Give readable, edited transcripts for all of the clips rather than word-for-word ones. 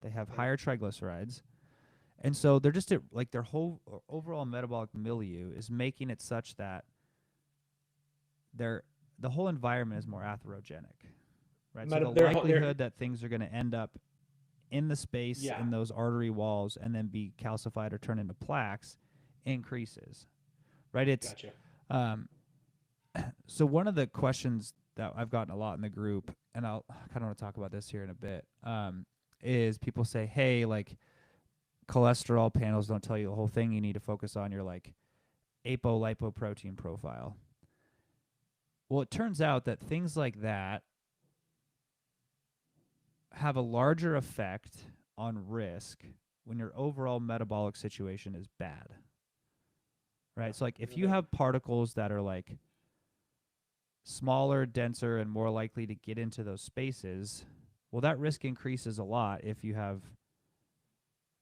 They have Right. higher triglycerides. And so they're just like their whole overall metabolic milieu is making it such that their the whole environment is more atherogenic, right? So the They're likelihood that things are going to end up in the space yeah. in those artery walls and then be calcified or turn into plaques increases, right? It's Gotcha. um, so one of the questions that I've gotten a lot in the group, and I'll kind of want to talk about this here in a bit, is people say, "Hey, like cholesterol panels don't tell you the whole thing. You need to focus on your like apolipoprotein profile." Well, it turns out that things like that have a larger effect on risk when your overall metabolic situation is bad, Yeah. right? So, like, if you Okay. have particles that are like smaller, denser, and more likely to get into those spaces, well, that risk increases a lot if you have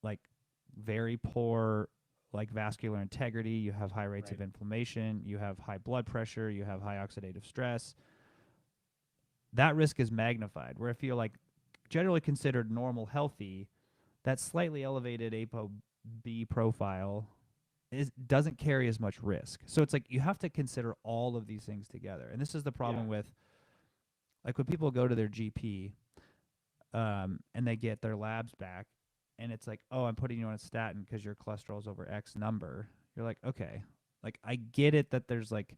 like very poor like vascular integrity, you have high rates of Right. inflammation, you have high blood pressure, you have high oxidative stress. That risk is magnified. Where if you're like generally considered normal healthy, that slightly elevated ApoB profile doesn't carry as much risk. So it's like you have to consider all of these things together. And this is the Yeah. problem with like when people go to their GP and they get their labs back and it's like, "Oh, I'm putting you on a statin because your cholesterol's over X number." You're like, "Okay." Like I get it that there's like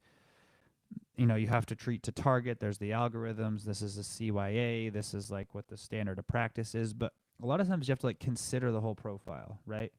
you have to treat to target. There's the algorithms. This is a CYA. This is like what the standard of practice is. But a lot of times you have to like consider the whole profile, right?